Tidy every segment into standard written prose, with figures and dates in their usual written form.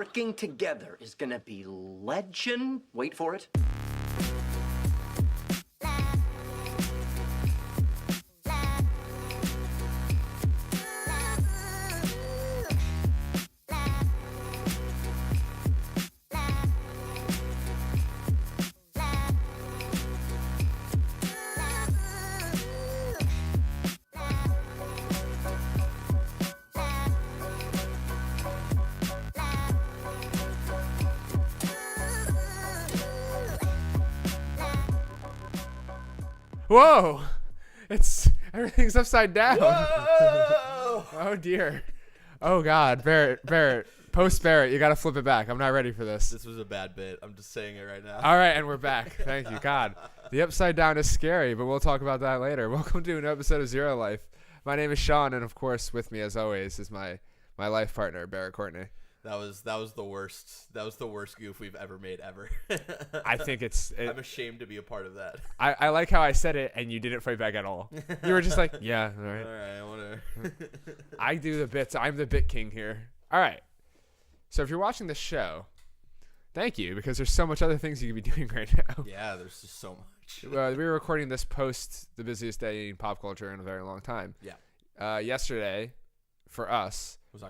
working together is gonna be legend. Wait for it. Whoa! Everything's upside down. Whoa! Oh dear. Oh God, Barrett. Post Barrett, you gotta flip it back. I'm not ready for this. This was a bad bit. I'm just saying it right now. All right, and we're back. Thank you, God. The upside down is scary, but we'll talk about that later. Welcome to an episode of Zero Life. My name is Sean, and of course, with me as always is my life partner, Barrett Courtney. That was the worst. That was the worst goof we've ever made ever. I think I'm ashamed to be a part of that. I like how I said it, and you didn't fight back at all. You were just like, yeah, all right. All right, whatever. I do the bits. I'm the bit king here. All right. So if you're watching this show, thank you, because there's so much other things you could be doing right now. Yeah, there's just so much. We were recording this post the busiest day in pop culture in a very long time. Yeah. Yesterday, for us, Was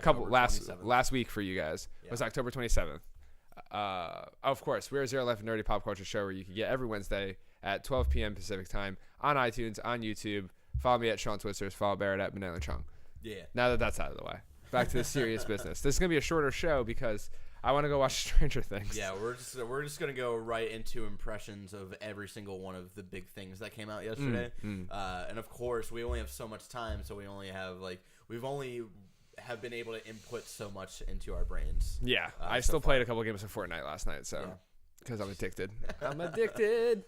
last week for you guys was October 27th. Of course, we're a Zero Life and Nerdy Pop Culture show where you can get every Wednesday at 12 p.m. Pacific time on iTunes, on YouTube. Follow me at Sean Twisters. Follow Barrett at Banana Chung. Yeah. Now that that's out of the way, back to the serious business. This is gonna be a shorter show because I want to go watch Stranger Things. Yeah, we're just gonna go right into impressions of every single one of the big things that came out yesterday. And of course, we only have so much time, so we only have have been able to input so much into our brains. Yeah, I still played a couple games of Fortnite last night, so because I'm addicted. I'm addicted.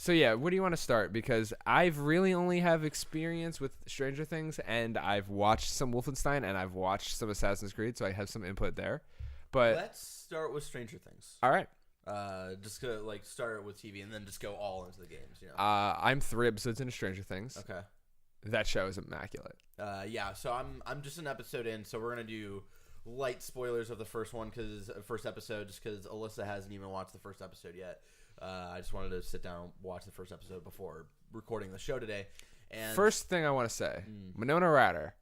So yeah, where do you want to start? Because I've really only have experience with Stranger Things, and I've watched some Wolfenstein, and I've watched some Assassin's Creed, so I have some input there. But let's start with Stranger Things. All right. Just go start with TV and then just go all into the games. You know? I'm 3 episodes into Stranger Things. Okay. That show is immaculate. Yeah. So I'm just an episode in, so we're gonna do light spoilers of the first episode, just because Alyssa hasn't even watched the first episode yet. I just wanted to sit down and watch the first episode before recording the show today. And first thing I want to say, Winona Ryder,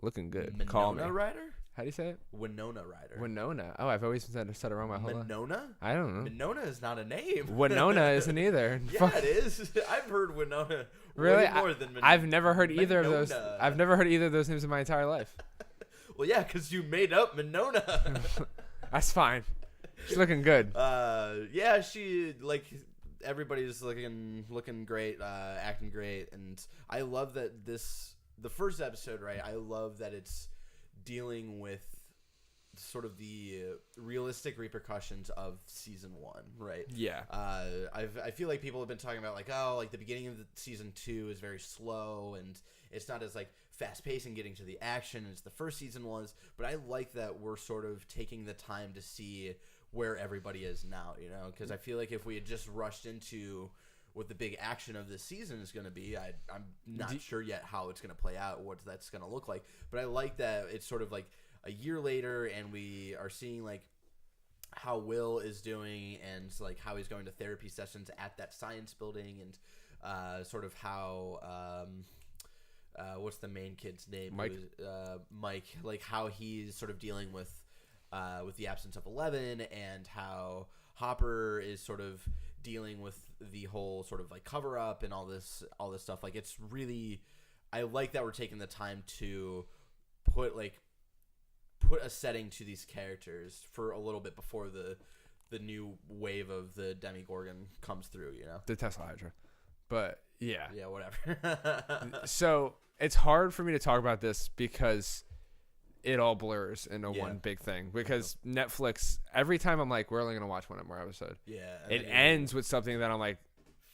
looking good. Call me. Winona Ryder? How do you say it? Winona Ryder. Winona. Oh, I've always said it wrong my whole life. Winona? I don't know. Winona is not a name. Winona isn't either. Yeah, it is. I've heard Winona really way more than Winona. I've never heard either of those. I've never heard either of those names in my entire life. Well, yeah, because you made up Winona. That's fine. She's looking good. Yeah, she everybody's looking great, acting great, and I love that the first episode, right? I love that it's dealing with sort of the realistic repercussions of season 1, right? Yeah. I feel like people have been talking about the beginning of the season 2 is very slow and it's not as fast paced and getting to the action as the first season was, but I like that we're sort of taking the time to see where everybody is now, you know, because I feel like if we had just rushed into what the big action of this season is going to be, I'm not sure yet how it's going to play out, what that's going to look like, but I like that it's sort of a year later and we are seeing how Will is doing and how he's going to therapy sessions at that science building and sort of how what's the main kid's name? Mike. Mike, how he's sort of dealing with the absence of Eleven and how Hopper is sort of dealing with the whole sort of cover up and all this stuff. It's really, I like that we're taking the time to put a setting to these characters for a little bit before the new wave of the Demogorgon comes through, you know? The Tesla Hydra. But yeah. Yeah, whatever. So it's hard for me to talk about this because it all blurs into one big thing. Because Netflix, every time I'm we're only going to watch one more episode. Yeah. It ends with something that I'm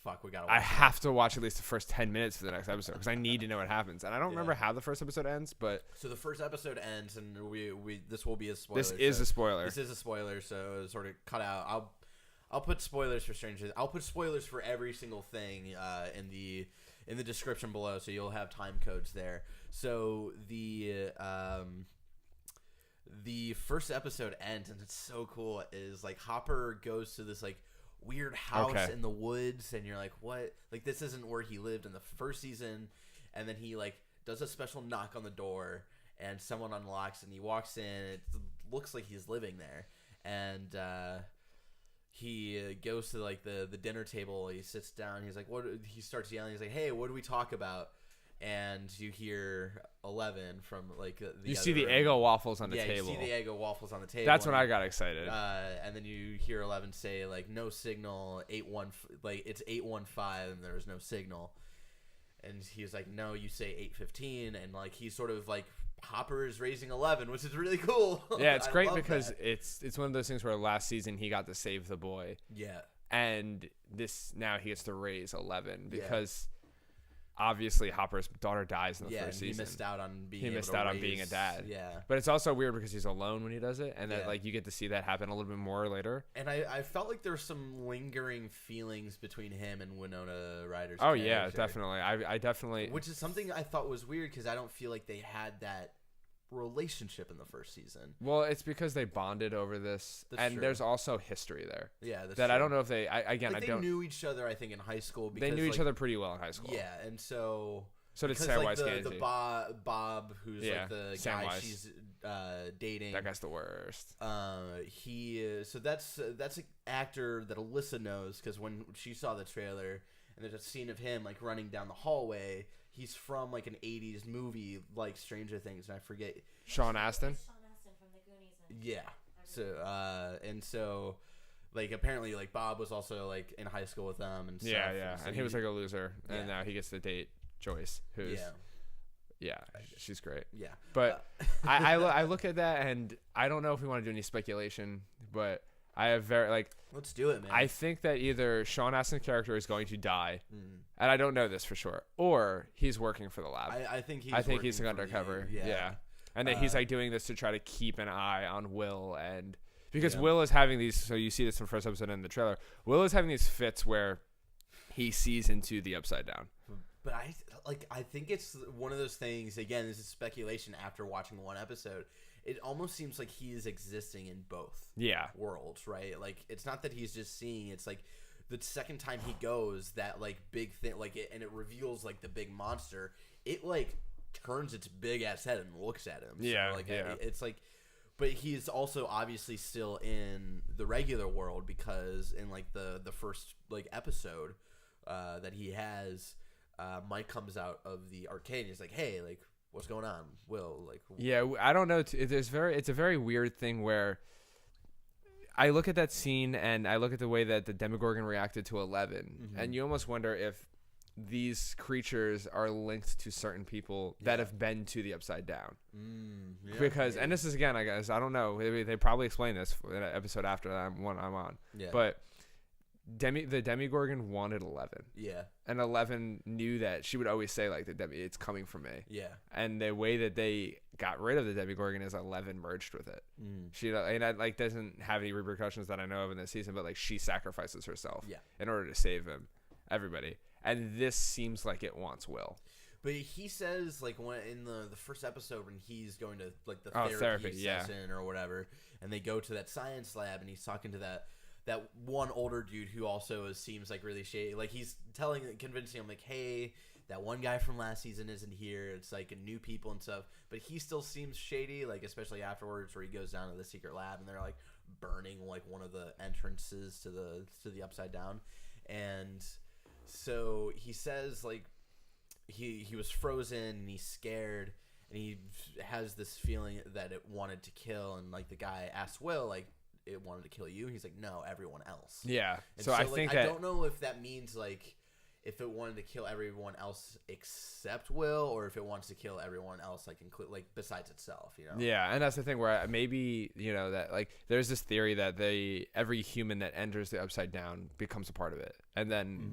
fuck, we gotta watch I have to watch at least the first 10 minutes for the next episode because I need to know what happens. And I don't remember how the first episode ends, but so the first episode ends, and we this will be a spoiler. This is a spoiler. This is a spoiler, so sort of cut out. I'll put spoilers for Stranger. I'll put spoilers for every single thing in the description below, so you'll have time codes there. So the first episode ends, and it's so cool. Is like Hopper goes to this like weird house in the woods, and you're like, what? Like, this isn't where he lived in the first season. And then he like does a special knock on the door, and someone unlocks, and he walks in. It looks like he's living there, and he goes to like the dinner table. He sits down. He's like, what? He starts yelling. He's like, hey, what do we talk about? And you hear 11 from like the you other see the room. Eggo waffles on the table. Yeah, you see the Eggo waffles on the table. That's when I got excited. And then you hear 11 say like no signal, 81 like it's 815 and there's no signal. And he's like, no, you say 815, and like he's sort of like Hopper is raising 11, which is really cool. Yeah, it's great because that. it's one of those things where last season he got to save the boy. Yeah. And this now he gets to raise 11 because obviously Hopper's daughter dies in the first season. He missed out on being being a dad. Yeah. But it's also weird because he's alone when he does it, and that Yeah. like you get to see that happen a little bit more later. And I felt like there's some lingering feelings between him and Winona Ryder's Oh character. yeah, definitely. I definitely. Which is something I thought was weird because I don't feel like they had that relationship in the first season. Well, it's because they bonded over this, That's and true. there's also history there. Yeah, that's that true. I don't know if they. I Like, they don't. knew each other. I think in high school. Because, They knew each like, other pretty well in high school. Yeah, and so did because, Samwise like, the Gamgee. Bob, who's like the guy Samwise. she's dating. That guy's the worst. So that's an actor that Alyssa knows because when she saw the trailer and there's a scene of him like running down the hallway. He's from like an 80s movie like Stranger Things, and I forget. Sean Astin. Sean Astin from the Goonies. Yeah. So like apparently like Bob was also like in high school with them and stuff. Yeah. So And he was like a loser, and Yeah. now he gets to date Joyce, who's yeah. she's great. Yeah. But I look at that, and I don't know if we want to do any speculation, but I have very like. Let's do it, man. I think that either Sean Astin's character is going to die, Mm. and I don't know this for sure, or he's working for the lab. I think he's he's working for undercover. the- Yeah. And that he's like doing this to try to keep an eye on Will, and because Yeah. Will is having these. So you see this in the first episode in the trailer. Will is having these fits where he sees into the upside down. But I think it's one of those things. Again, this is speculation after watching one episode. It almost seems like he is existing in both Yeah. worlds, right? Like it's not that he's just seeing. It's like the second time he goes, that like big thing, like and it reveals like the big monster. It like turns its big ass head and looks at him. Yeah, So, like yeah. it's like. But he's also obviously still in the regular world because in like the first like episode that he has, Mike comes out of the arcade and he's like, "Hey, like, what's going on, Will?" Like, Yeah, I don't know. It's a very weird thing where I look at that scene and I look at the way that the Demogorgon reacted to 11, and you almost wonder if these creatures are linked to certain people that have been to the Upside Down. Because, and this is again, I guess, I don't know. They probably explain this in an episode after that one I'm on. Yeah. But the Demogorgon wanted 11. yeah, And 11 knew that she would always say, like, it's coming from me. yeah, And the way that they got rid of the Demogorgon is 11 merged with it. She like doesn't have any repercussions that I know of in this season, but like she sacrifices herself in order to save everybody. And this seems like it wants Will. But he says like when in the first episode when he's going to like the therapy, session or whatever, and they go to that science lab and he's talking to that one older dude who also seems like really shady. Like he's convincing him like, hey, that one guy from last season isn't here. It's like new people and stuff, but he still seems shady. Like especially afterwards where he goes down to the secret lab and they're like burning like one of the entrances to the Upside Down, and so he says like he was frozen and he's scared and he has this feeling that it wanted to kill, and like the guy asks Will like, it wanted to kill you? He's like, no, everyone else. Yeah. And so I think that I don't know if that means like if it wanted to kill everyone else except Will, or if it wants to kill everyone else like like besides itself, you know? Yeah, and that's the thing where maybe, you know, that like there's this theory that every human that enters the Upside Down becomes a part of it, and then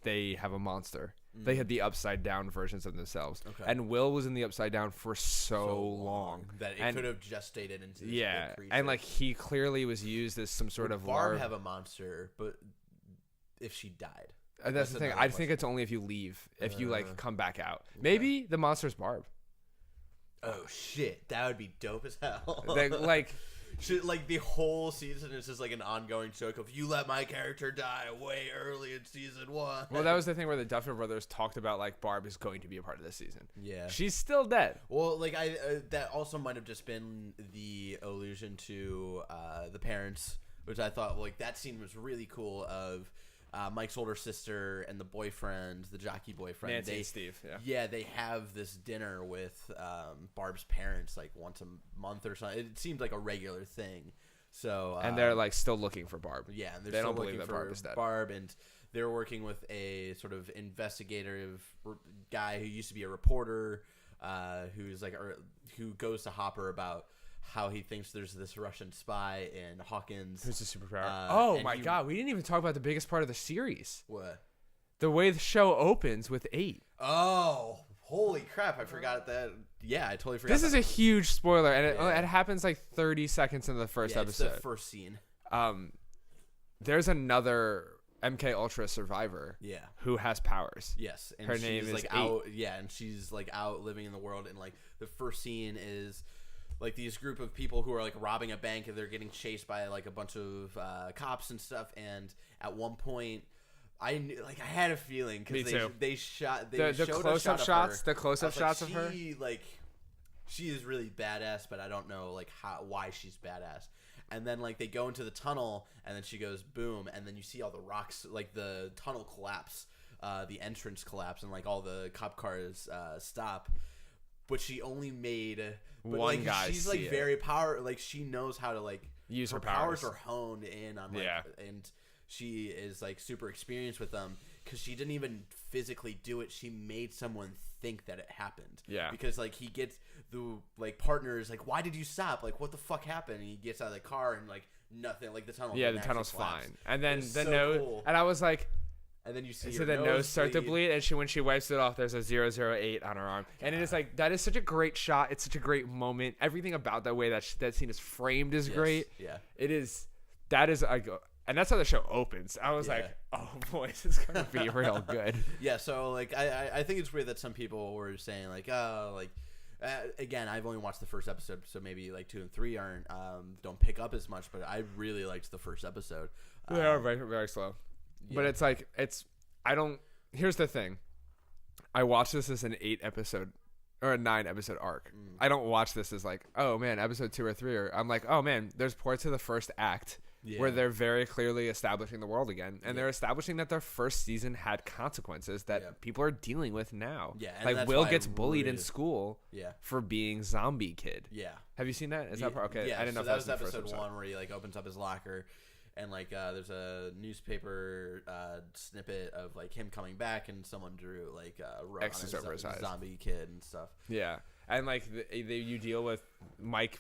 they have a monster. They had the Upside Down versions of themselves, and Will was in the Upside Down for so long that it could have gestated into this big creature. and like he clearly was used as some sort of Barb larva. have a monster, but if she died. And that's the thing. another I think question. it's only if you leave, if you like come back out. Maybe the monster's Barb. Oh shit, that would be dope as hell. Like Like the whole season is just like an ongoing joke of you let my character die way early in season 1. well, that was the thing where the Duffer Brothers talked about like Barb is going to be a part of this season. Yeah. She's still dead. Well, like that also might have just been the allusion to the parents, which I thought like that scene was really cool of Mike's older sister and the boyfriend, the jockey boyfriend. Nancy and Steve. Yeah, they have this dinner with Barb's parents like once a month or something. It seemed like a regular thing. So And they're like still looking for Barb. yeah, and They they're don't still believe looking that for Barb is dead. Barb, and they're working with a sort of investigative guy who used to be a reporter, who's like who goes to Hopper about how he thinks there's this Russian spy in Hawkins. Who's the superpower? Oh and my god, we didn't even talk about the biggest part of the series. What? The way the show opens with 8. Oh, holy crap! I forgot that. Yeah, I totally forgot. This is a huge spoiler, and it happens like 30 seconds into the first episode. It's the first scene. There's another MK Ultra survivor. Yeah. Who has powers? Yes, and Her she's name is like 8. out. Yeah, and she's like out living in the world, and like the first scene is like these group of people who are like robbing a bank, and they're getting chased by like a bunch of cops and stuff. And at one point, I had a feeling because they shot the close-up shots, the close-up shots of her. She is really badass, but I don't know like why she's badass. And then like they go into the tunnel, and then she goes boom, and then you see all the rocks, like the tunnel collapse, the entrance collapse, and like all the cop cars stop. But she only made one guy. She's like very power. Like she knows how to like use her powers are honed in on like, yeah. And she is like super experienced with them because she didn't even physically do it. She made someone think that it happened. Yeah. Because like he gets the like partner is like, why did you stop? Like what the fuck happened? And he gets out of the car and like nothing. Like the tunnel. Yeah, the tunnel's fine. And then the so nose. Cool. And I was like. And then you see so the nose start to bleed, and when she wipes it off, there's a 008 on her arm, and it is like that is such a great shot. It's such a great moment. Everything about that way that scene is framed is great. Yeah, it is. That is and that's how the show opens. I was like, oh boy, this is gonna be real good. Yeah, so like I think it's weird that some people were saying like, oh, like again, I've only watched the first episode, so maybe like 2 and 3 aren't don't pick up as much, but I really liked the first episode. They are very, very slow. Yeah. But it's like here's the thing. I watched this as an 8-episode or a 9-episode arc. I don't watch this as like, oh man, episode 2 or 3, or I'm like, oh man, there's parts of the first act where they're very clearly establishing the world again, and they're establishing that their first season had consequences that people are dealing with now. Yeah, and like Will gets bullied in school for being zombie kid. Yeah. Have you seen that? Is that part? Okay, yeah, I didn't know so if that was was the episode first 1 where he like opens up his locker. And like there's a newspaper snippet of like him coming back, and someone drew like X's over his eyes, zombie kid and stuff. Yeah, and like you deal with Mike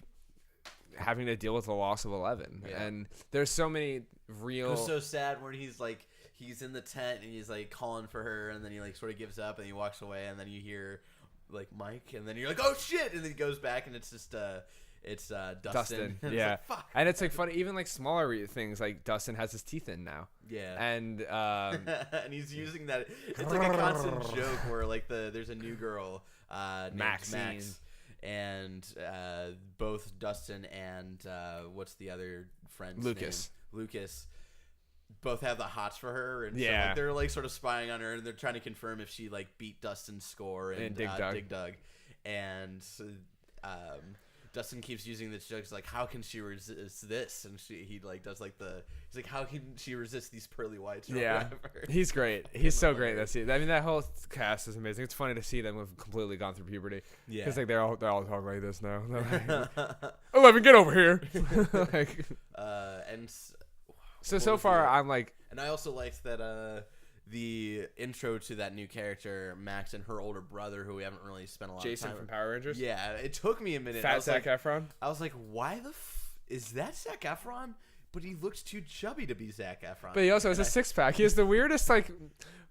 having to deal with the loss of 11, and there's so many real. It was so sad when he's in the tent and he's like calling for her, and then he like sort of gives up and he walks away, and then you hear like Mike, and then you're like, oh shit, and then he goes back, and it's just It's Dustin. Yeah. It's like, fuck. And it's like funny, even like smaller things, like Dustin has his teeth in now. Yeah. And and he's using that. It's like a constant joke where like there's a new girl named Max, and both Dustin and what's the other friend's Lucas. name? Lucas. Both have the hots for her, and so, yeah, like, they're like sort of spying on her, and they're trying to confirm if she like beat Dustin's score in Dig Dug. And Dustin keeps using this joke. He's like, how can she resist this? And he like does like he's like, how can she resist these pearly whites? Or yeah, whatever. He's great. He's so great in that scene. I mean, that whole cast is amazing. It's funny to see them have completely gone through puberty. Yeah, because like they're all talking like this now. Like, 11, get over here. Like, and so far I'm like, and I also liked that the intro to that new character, Max, and her older brother, who we haven't really spent a lot Jason of time from Power Rangers. Yeah, it took me a minute. Fat Zac Efron. I was like, why is that Zac Efron? But he looks too chubby to be Zac Efron. But he also has a 6-pack. He has the weirdest like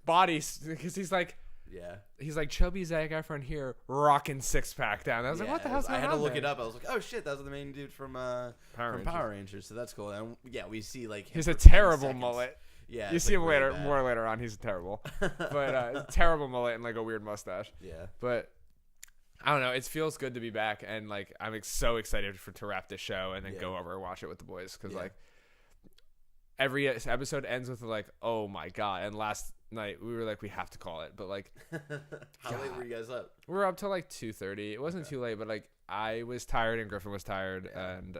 body because he's like. Yeah, he's like chubby Zac Efron here, rocking 6-pack down. I was like, what the hell's going on? I had to look it up. I was like, oh shit, that was the main dude from Power Rangers. So that's cool. And yeah, we see like he's a terrible mullet. Yeah, you see him later, more later on. He's terrible, but terrible mullet and like a weird mustache. Yeah, but I don't know. It feels good to be back, and like I'm so excited to wrap this show and then Yeah. go over and watch it with the boys because Yeah. like every episode ends with like, oh my god. And last night we were like, we have to call it, but like How late were you guys up? we were up till like 2:30. It wasn't too late, but like I was tired and Griffin was tired, Yeah. and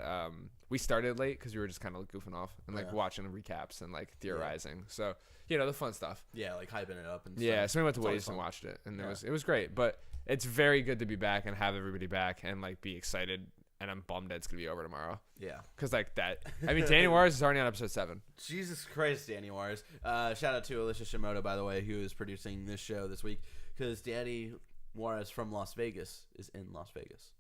we started late because we were just kind of goofing off and like Yeah. watching recaps and like theorizing. So the fun stuff. Yeah, like hyping it up and Yeah, stuff. so we went to It's always Woody's and fun. watched it, and Yeah. it was great. But it's very good to be back and have everybody back and like be excited. And I'm bummed that it's gonna be over tomorrow Yeah. because like that. I mean, Danny Juarez is already on episode 7. Jesus Christ, Danny Juarez. Shout out to Alicia Shimoda, by the way, who is producing this show this week, because Danny Juarez from Las Vegas is in Las Vegas.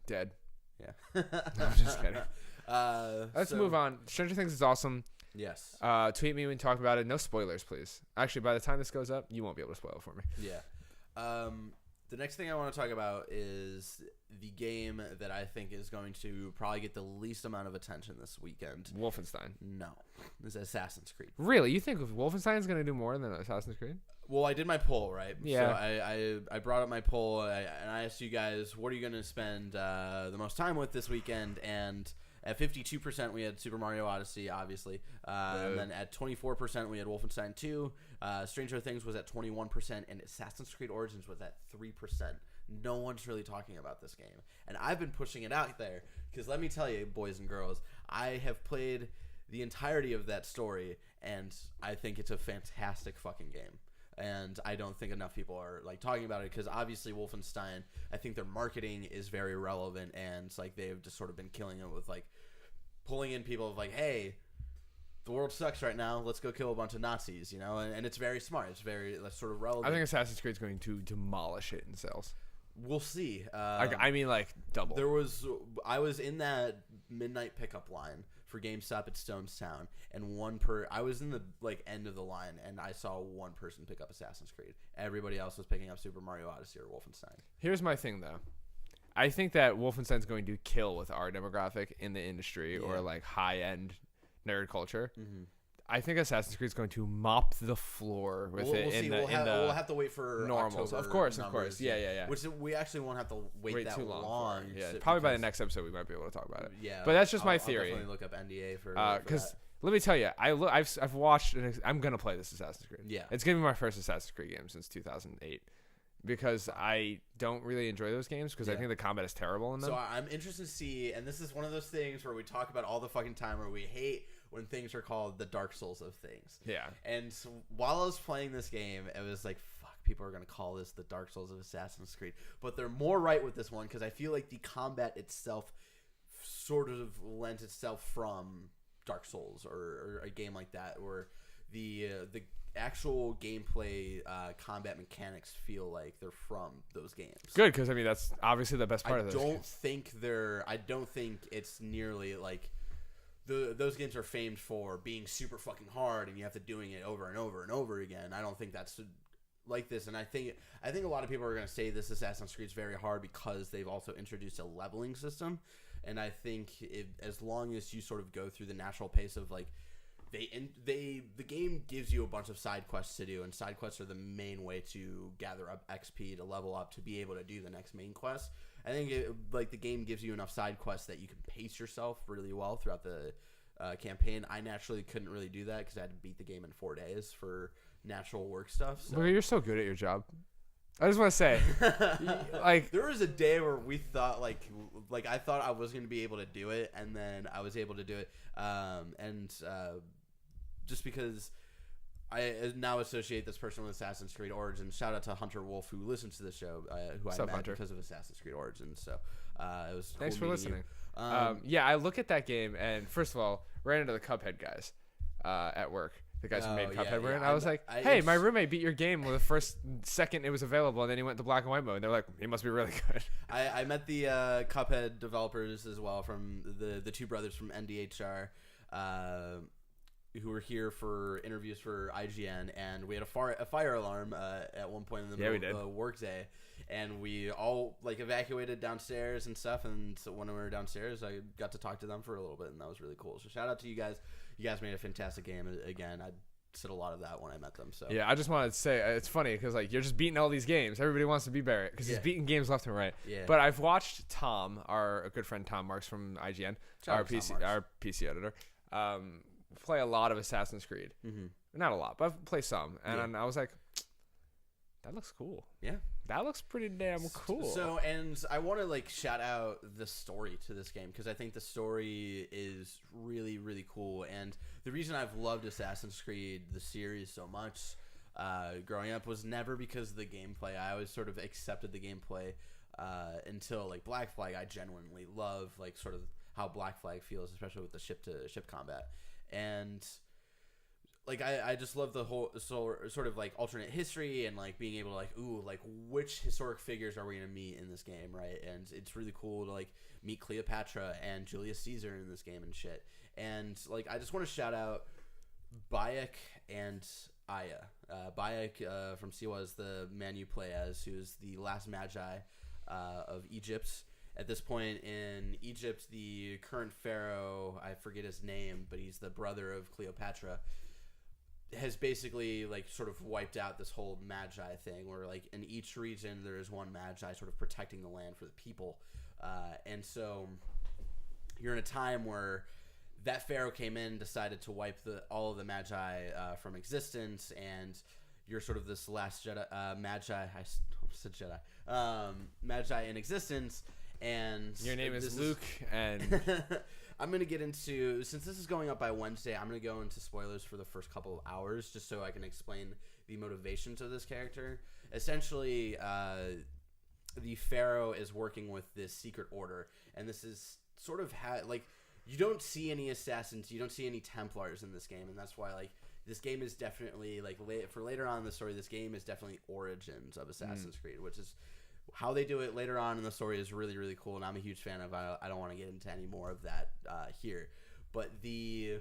Dead. Yeah. I'm just kidding. Let's So- move on. Stranger Things is awesome. Yes. Tweet me when you talk about it. No spoilers, please. Actually, by the time this goes up, you won't be able to spoil it for me. Yeah. The next thing I want to talk about is the game that I think is going to probably get the least amount of attention this weekend. Wolfenstein. No. This is Assassin's Creed. Really? You think Wolfenstein is going to do more than Assassin's Creed? Well, I did my poll, right? Yeah. So I brought up my poll, and I asked you guys, what are you going to spend the most time with this weekend? And at 52%, we had Super Mario Odyssey, obviously. And then at 24%, we had Wolfenstein 2. Stranger Things was at 21%, and Assassin's Creed Origins was at 3%. No one's really talking about this game. And I've been pushing it out there, because let me tell you, boys and girls, I have played the entirety of that story, and I think it's a fantastic fucking game. And I don't think enough people are like talking about it, because obviously Wolfenstein, I think their marketing is very relevant, and it's like they've just sort of been killing it with like pulling in people of like, hey, the world sucks right now, let's go kill a bunch of Nazis, you know. And it's very smart, it's very sort of relevant. I think Assassin's Creed is going to demolish it in sales. We'll see. I mean, like double. I was in that midnight pickup line for GameStop at Stonestown, and I was in the like end of the line, and I saw one person pick up Assassin's Creed. Everybody else was picking up Super Mario Odyssey or Wolfenstein. Here's my thing, though. I think that Wolfenstein's going to kill with our demographic in the industry or like high-end nerd culture. Mm-hmm. I think Assassin's Creed is going to mop the floor with We'll it see. in We'll the have to wait for normals. October Of course. numbers, Yeah. Which we actually won't have to wait that too long. long. Yeah, so- probably by the because- next episode we might be able to talk about it. Yeah, but that's just my I'll theory. definitely look up NDA for Because that. let me tell you, I've watched and I'm gonna play this Assassin's Creed. Yeah. It's gonna be my first Assassin's Creed game since 2008 because I don't really enjoy those games because I Yeah. think the combat is terrible in them. So I'm interested to see, and this is one of those things where we talk about all the fucking time where we hate when things are called the Dark Souls of things. Yeah. And so while I was playing this game, it was like, fuck, people are going to call this the Dark Souls of Assassin's Creed. But they're more right with this one because I feel like the combat itself sort of lent itself from Dark Souls or a game like that, where the actual gameplay combat mechanics feel like they're from those games. Good, because I mean that's obviously the best part I of those don't games. think it's nearly like those games are famed for being super fucking hard and you have to doing it over and over and over again. I don't think that's like this, and I think a lot of people are going to say this Assassin's Creed is very hard because they've also introduced a leveling system, and I think as long as you sort of go through the natural pace of like the game gives you a bunch of side quests to do, and side quests are the main way to gather up XP to level up to be able to do the next main quest. I think the game gives you enough side quests that you can pace yourself really well throughout the campaign. I naturally couldn't really do that because I had to beat the game in 4 days for natural work stuff. So. Look, you're so good at your job. I just want to say, like, there was a day where we thought like I thought I was going to be able to do it, and then I was able to do it, just because I now associate this person with Assassin's Creed Origins. Shout out to Hunter Wolf, who listens to the show, who I met Hunter? because of Assassin's Creed Origins. So it was thanks cool for meeting listening. you. Yeah, I look at that game, and first of all, ran into the Cuphead guys at work. The guys who made Cuphead were in. I was like, hey, my roommate beat your game with the first second it was available, and then he went to black and white mode. And they're like, he must be really good. I met the Cuphead developers as well from the two brothers from NDHR, who were here for interviews for IGN, and we had a fire alarm at one point in the middle of the workday, and we all like evacuated downstairs and stuff. And so when we were downstairs, I got to talk to them for a little bit, and that was really cool. So shout out to you guys. You guys made a fantastic game. Again, I said a lot of that when I met them. So Yeah, I just wanted to say it's funny because like you're just beating all these games. Everybody wants to be Barrett because he's beating games left and right. Yeah. But I've watched Tom, our good friend Tom Marks from IGN, Shout our out to Tom PC Marks. our PC editor, play a lot of Assassin's Creed. Mm-hmm. Not a lot, but I've played some, and Yeah. I was like, that looks cool. Yeah. That looks pretty damn cool. So, and I want to like shout out the story to this game because I think the story is really, really cool. And the reason I've loved Assassin's Creed, the series, so much growing up was never because of the gameplay. I always sort of accepted the gameplay until like Black Flag. I genuinely love like sort of how Black Flag feels, especially with the ship-to-ship combat. And like I just love the whole sort of like alternate history and like being able to like like which historic figures are we gonna meet in this game, right? And it's really cool to like meet Cleopatra and Julius Caesar in this game and shit. And like I just want to shout out Bayek and Aya. Bayek from Siwa is the man you play as, who's the last magi of Egypt. At this point in Egypt, the current pharaoh, I forget his name, but he's the brother of Cleopatra, has basically like sort of wiped out this whole magi thing where like in each region there is one magi sort of protecting the land for the people. And so you're in a time where that pharaoh came in, decided to wipe all of the magi from existence, and you're sort of this last Jedi, magi in existence. And your name is Luke, and I'm going to get into, since this is going up by Wednesday, I'm going to go into spoilers for the first couple of hours just so I can explain the motivations of this character. Essentially, the Pharaoh is working with this secret order, and this is sort of like, you don't see any assassins, you don't see any Templars in this game, and that's why like this game is definitely like for later on in the story, this game is definitely origins of Assassin's Creed, which is how they do it later on in the story is really, really cool, and I'm a huge fan of. I don't want to get into any more of that here, but the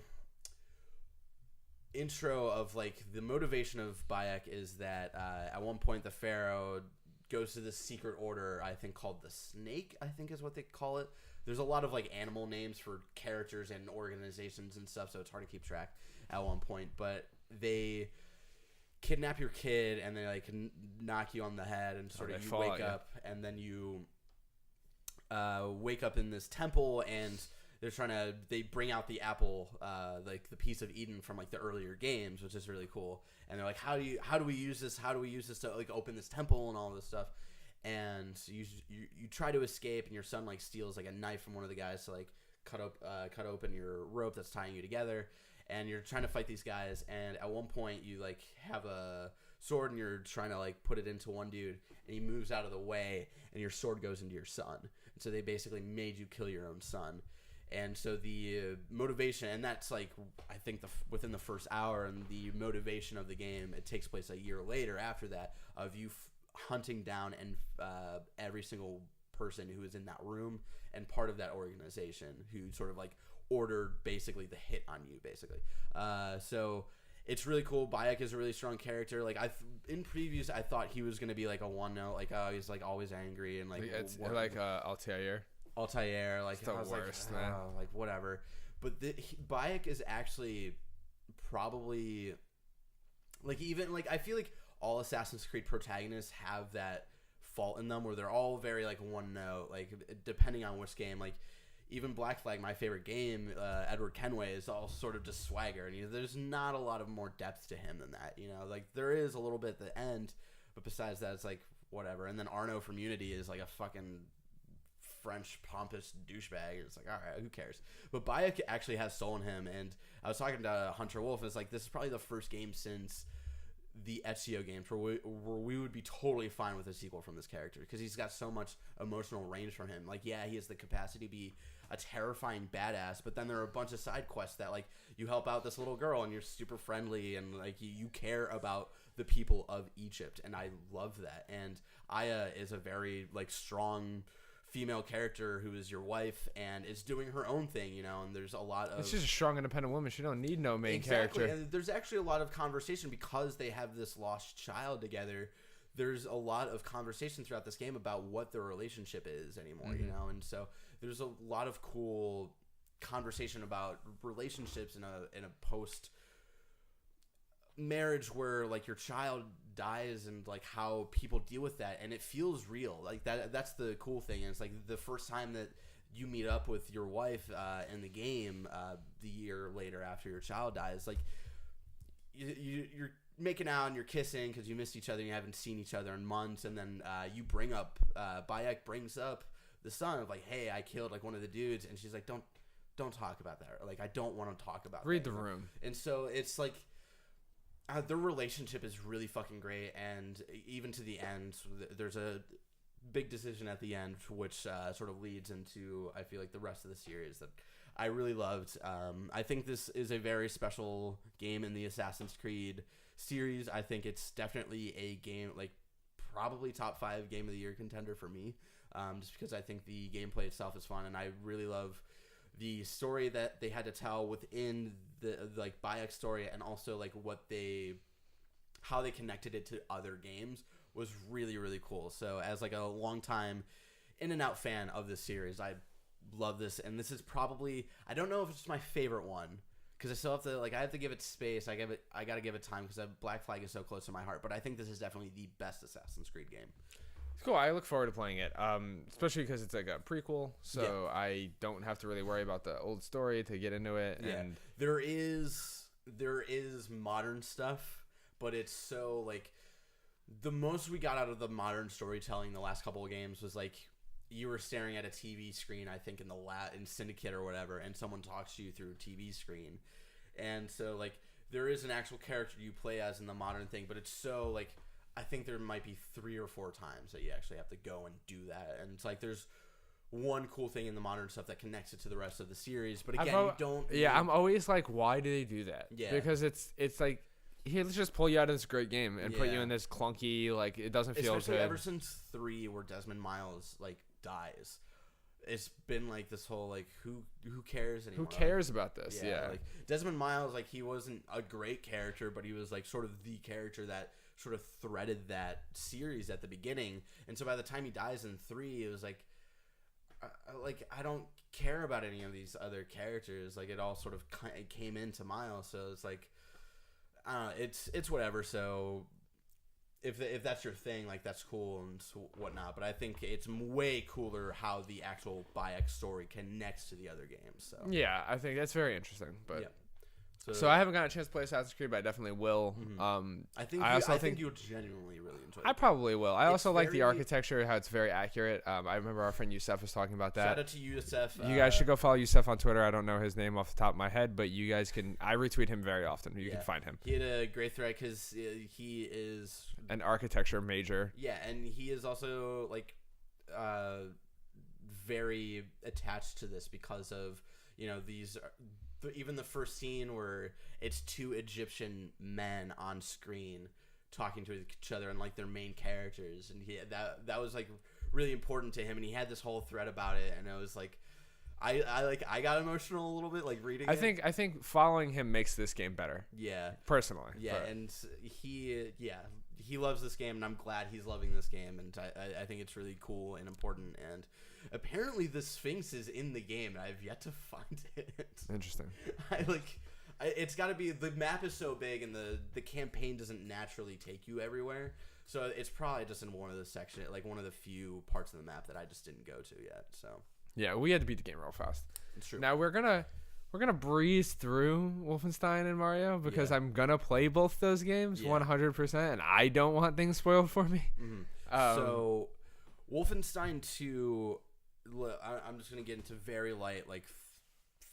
intro of like the motivation of Bayek is that at one point the Pharaoh goes to this secret order, I think called the Snake, I think is what they call it. There's a lot of like animal names for characters and organizations and stuff, so it's hard to keep track at one point, but they kidnap your kid and they like knock you on the head and sort of you wake up, and then you wake up in this temple, and they bring out the apple, like the piece of Eden from like the earlier games, which is really cool. And they're like, how do we use this to like open this temple and all this stuff? And you try to escape, and your son like steals like a knife from one of the guys to like cut open your rope that's tying you together. And you're trying to fight these guys, and at one point you like have a sword and you're trying to like put it into one dude, and he moves out of the way, and your sword goes into your son. And so they basically made you kill your own son. And so the motivation, and that's like I think within the first hour, and the motivation of the game, it takes place a year later after that, of you hunting down and every single person who is in that room and part of that organization who sort of like ordered basically the hit on you, basically. So it's really cool. Bayek is a really strong character. Like in previews, I thought he was gonna be like a one note, like he's like always angry and like it's like Altair. Like it's the worst, like, man. Like whatever. But Bayek is actually probably like, even like I feel like all Assassin's Creed protagonists have that fault in them where they're all very like one note, like depending on which game. Like even Black Flag, my favorite game, Edward Kenway is all sort of just swagger, and there's not a lot of more depth to him than that. Like there is a little bit at the end, but besides that, it's like whatever. And then Arno from Unity is like a fucking French pompous douchebag. It's like, all right, who cares? But Bayek actually has soul in him, and I was talking to Hunter Wolf, and it's like this is probably the first game since the Ezio games where we would be totally fine with a sequel from this character, because he's got so much emotional range from him. Like, yeah, he has the capacity to be a terrifying badass, but then there are a bunch of side quests that like you help out this little girl and you're super friendly, and like you care about the people of Egypt, and I love that. And Aya is a very like strong female character who is your wife and is doing her own thing, and there's a lot of... She's a strong, independent woman. She don't need no main Exactly. character. And there's actually a lot of conversation because they have this lost child together. There's a lot of conversation throughout this game about what their relationship is anymore, and so there's a lot of cool conversation about relationships in a marriage where like your child dies and like how people deal with that, and it feels real. Like that's the cool thing. And it's like the first time that you meet up with your wife in the game the year later after your child dies, like you're making out and you're kissing because you missed each other and you haven't seen each other in months, and then you bring up Bayek brings up the son of like, hey, I killed like one of the dudes, and she's like, don't talk about that, or like, I don't want to talk about Read that. the room. And so it's like their relationship is really fucking great, and even to the end, there's a big decision at the end, which sort of leads into, I feel like, the rest of the series that I really loved. I think this is a very special game in the Assassin's Creed series. I think it's definitely a game, like probably top 5 game of the year contender for me, just because I think the gameplay itself is fun, and I really love the story that they had to tell within the like Bayek story, and also like how they connected it to other games was really, really cool. So as like a long time in and out fan of this series, I love this, and this is probably, I don't know if it's my favorite one, because I still have to, like, I have to give it space. I gotta give it time, because Black Flag is so close to my heart. But I think this is definitely the best Assassin's Creed game. It's cool. I look forward to playing it, especially because it's like a prequel, so I don't have to really worry about the old story to get into it. Yeah. And there is modern stuff, but it's so like, the most we got out of the modern storytelling the last couple of games was like, you were staring at a TV screen, I think in Syndicate or whatever, and someone talks to you through a TV screen. And so like, there is an actual character you play as in the modern thing, but it's so like, I think there might be 3 or 4 times that you actually have to go and do that. And it's like, there's one cool thing in the modern stuff that connects it to the rest of the series, but again, you don't. Yeah, I'm always like, why do they do that? Yeah, because it's like, here, let's just pull you out of this great game and put you in this clunky, like, it doesn't feel especially good. Ever since 3, where Desmond Miles like dies, it's been like this whole like, who cares anymore? Who cares about this? Yeah. Like Desmond Miles, like, he wasn't a great character, but he was like sort of the character that sort of threaded that series at the beginning. And so by the time he dies in 3, it was like I don't care about any of these other characters. Like, it all sort of came into Miles, so it's like, it's whatever. So if that's your thing, like, that's cool and whatnot. But I think it's way cooler how the actual Bayek story connects to the other games. So yeah, I think that's very interesting. But yeah. So I haven't gotten a chance to play Assassin's Creed, but I definitely will. Mm-hmm. I think you'll genuinely really enjoy it. I probably will. I also like the very architecture, how it's very accurate. I remember our friend Youssef was talking about that. Shout out to Youssef. You guys should go follow Youssef on Twitter. I don't know his name off the top of my head, but you guys can. I retweet him very often. You can find him. He had a great thread because he is an architecture major. Yeah, and he is also like very attached to this because of, you know, these. Even the first scene where it's 2 Egyptian men on screen talking to each other and like their main characters, and that was like really important to him, and he had this whole thread about it, and it was like I got emotional a little bit like reading it. I think following him makes this game better. Yeah. Personally. Yeah, but. And he loves this game, and I'm glad he's loving this game, and I think it's really cool and important. And apparently the Sphinx is in the game, and I've yet to find it. Interesting. It's got to be, the map is so big, and the campaign doesn't naturally take you everywhere, so it's probably just in one of the sections, like one of the few parts of the map that I just didn't go to yet. So yeah, we had to beat the game real fast. It's true. Now we're gonna breeze through Wolfenstein and Mario because I'm gonna play both those games 100%, and I don't want things spoiled for me. Mm-hmm. So Wolfenstein 2, I'm just gonna get into very light, like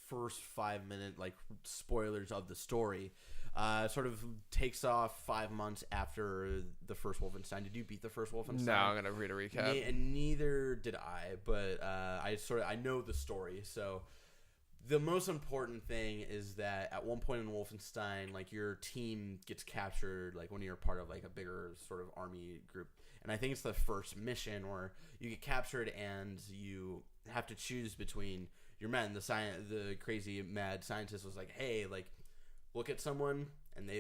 first 5-minute like spoilers of the story. Sort of takes off 5 months after the first Wolfenstein. Did you beat the first Wolfenstein? No, I'm gonna read a recap. And neither did I, but I know the story. So the most important thing is that at one point in Wolfenstein, like, your team gets captured, like when you're part of like a bigger sort of army group. And I think it's the first mission where you get captured and you have to choose between your men. The crazy mad scientist was like, hey, like, look at someone, and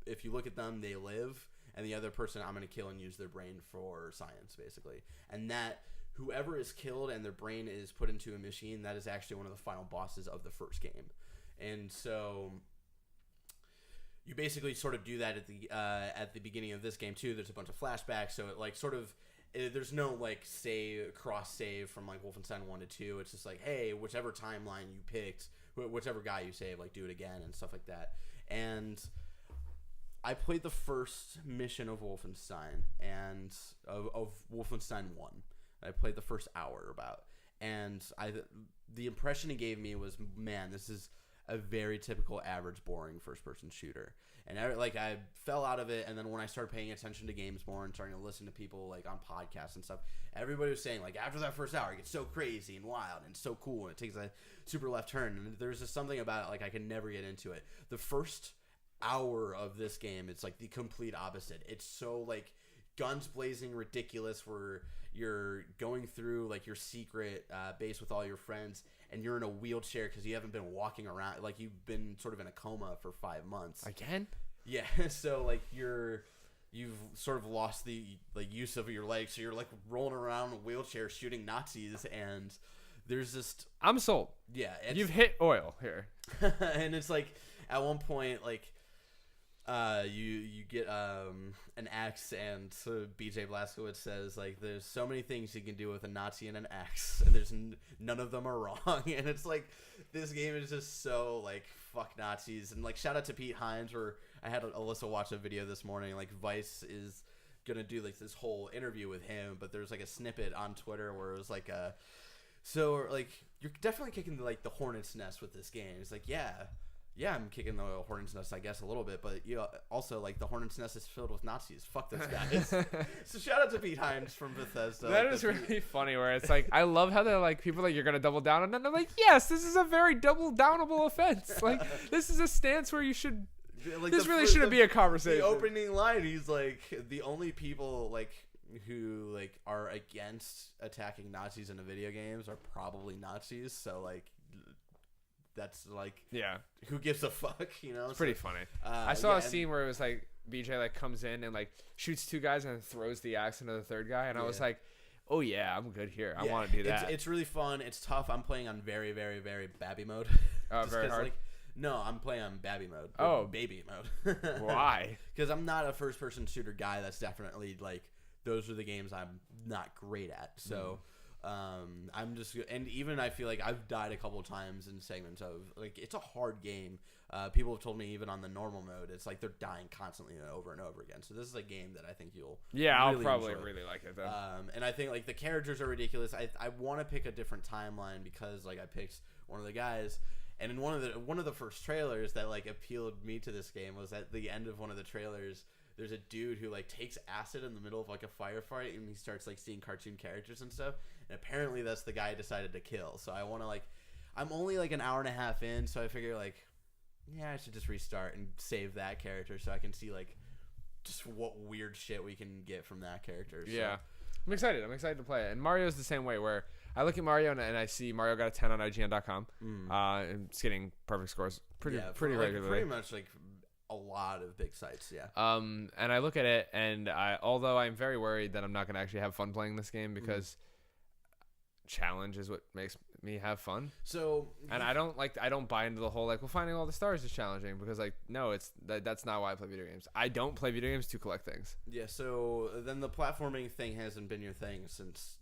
if you look at them, they live, and the other person I'm going to kill and use their brain for science, basically. And that whoever is killed and their brain is put into a machine, that is actually one of the final bosses of the first game. And so you basically sort of do that at the beginning of this game too. There's a bunch of flashbacks, so it like sort of there's no like cross save from like Wolfenstein 1 to 2. It's just like, hey, whichever timeline you picked, whichever guy you save, like do it again and stuff like that. And I played the first mission of Wolfenstein and of Wolfenstein 1. I played the first hour about, and the impression it gave me was, man, this is a very typical average boring first-person shooter. And I fell out of it, and then when I started paying attention to games more and starting to listen to people like on podcasts and stuff, everybody was saying like after that first hour it gets so crazy and wild and so cool, and it takes a super left turn, and there's just something about it like I can never get into it. The first hour of this game, it's like the complete opposite. It's so like guns blazing ridiculous, where you're going through like your secret base with all your friends, and you're in a wheelchair because you haven't been walking around, like you've been sort of in a coma for 5 months. Again? Yeah. So like you've sort of lost the like use of your legs, so you're like rolling around in a wheelchair shooting Nazis, and there's just I'm sold. Yeah, You've hit oil here. and it's like at one point like you get an axe, and so BJ Blazkowicz says like there's so many things you can do with a Nazi and an axe, and there's none of them are wrong. And it's like this game is just so like fuck Nazis. And like shout out to Pete Hines, where I had Alyssa watch a video this morning. Like Vice is gonna do like this whole interview with him, but there's like a snippet on Twitter where it was like so like you're definitely kicking like the hornet's nest with this game. It's like yeah, I'm kicking the hornet's nest, I guess, a little bit, but you know, also like the hornet's nest is filled with Nazis. Fuck those guys. So shout out to Pete Hines from Bethesda. That is really funny. Where it's like, I love how they're like, people are like, you're gonna double down, and then they're like, yes, this is a very double downable offense. Like this is a stance where you should. Like this really shouldn't be a conversation. The opening line, he's like, the only people like who like are against attacking Nazis in the video games are probably Nazis. So like. That's like, yeah, who gives a fuck, you know? It's pretty funny. I saw a scene where it was like BJ like comes in and like shoots 2 guys and then throws the axe into the 3rd guy, and I was like, oh yeah, I'm good here. I want to do that. It's really fun. It's tough. I'm playing on very, very, very babby mode. Oh, very hard. Like, no, I'm playing on babby mode. Oh, baby mode. Why? Because I'm not a first-person shooter guy. That's definitely like those are the games I'm not great at. So. I'm just, and even I feel like I've died a couple of times in segments of like it's a hard game. People have told me even on the normal mode, it's like they're dying constantly and over again. So this is a game that I think you'll I'll probably really like it then. And I think like the characters are ridiculous. I want to pick a different timeline because like I picked one of the guys, and in one of the first trailers that like appealed me to this game was at the end of one of the trailers. There's a dude who like takes acid in the middle of like a firefight, and he starts like seeing cartoon characters and stuff. And apparently that's the guy I decided to kill. So I want to like, I'm only like an hour and a half in, so I figure like, yeah, I should just restart and save that character so I can see like just what weird shit we can get from that character. So. Yeah, I'm excited. I'm excited to play it. And Mario's the same way, where I look at Mario and I see Mario got a 10 on IGN.com. And it's getting perfect scores pretty regularly. Pretty much like. A lot of big sites, yeah. And I look at it, and although I'm very worried that I'm not going to actually have fun playing this game because challenge is what makes me have fun. So, and I don't buy into the whole like, well, finding all the stars is challenging, because like, no, that's not why I play video games. I don't play video games to collect things. Yeah. So then the platforming thing hasn't been your thing since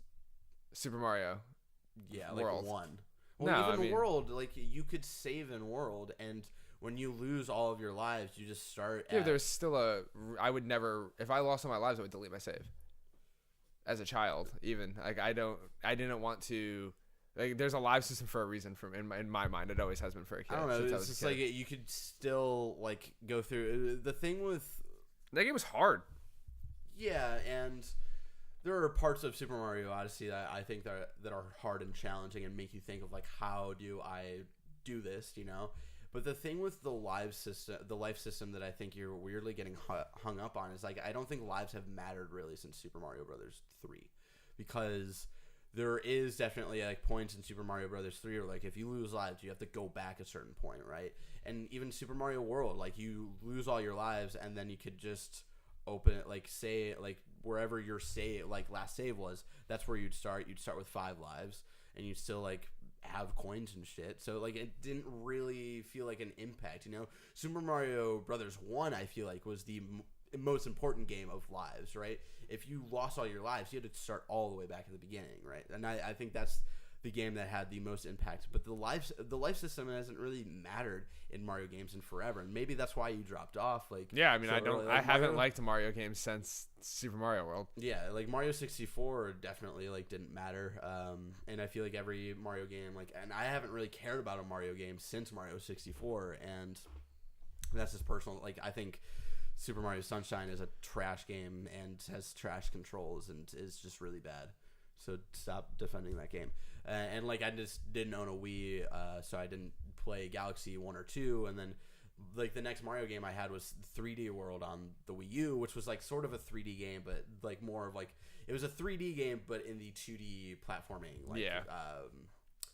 Super Mario. Yeah, World. Like 1. Well, No, even I mean, World, like you could save in World, and when you lose all of your lives, you just start. Yeah, there's still I would never. If I lost all my lives, I would delete my save. As a child, even like I didn't want to. Like, there's a live system for a reason. In my mind, it always has been for a kid. I don't know. Since It's just like you could still like go through the thing with that game was hard. Yeah, and there are parts of Super Mario Odyssey that I think that are hard and challenging and make you think of like, how do I do this? You know. But the thing with the life system that I think you're weirdly getting hung up on is like, I don't think lives have mattered really since Super Mario Brothers 3, because there is definitely like points in Super Mario Brothers 3 where like if you lose lives, you have to go back a certain point, right? And even Super Mario World, like you lose all your lives and then you could just open it, like say like wherever your last save was, that's where you'd start. You'd start with 5 lives, and you'd still like have coins and shit. So like it didn't really feel like an impact, you know. Super Mario Brothers 1 I feel like was the most important game of lives, right? If you lost all your lives, you had to start all the way back at the beginning, right? And I think that's the game that had the most impact. But the life system hasn't really mattered in Mario games in forever, and maybe that's why you dropped off. Like, yeah, I mean, so I don't, early. I Like, haven't Mario, liked Mario games since Super Mario World. yeah, like Mario 64 definitely like didn't matter, and I feel like every Mario game, like, and I haven't really cared about a Mario game since Mario 64, and that's just personal. Like, I think Super Mario Sunshine is a trash game and has trash controls and is just really bad. So stop defending that game. And like I just didn't own a Wii, so I didn't play Galaxy 1 or 2. And then like the next Mario game I had was 3D World on the Wii U, which was like sort of a 3D game, but like more of like it was a 3D game, but in the 2D platforming like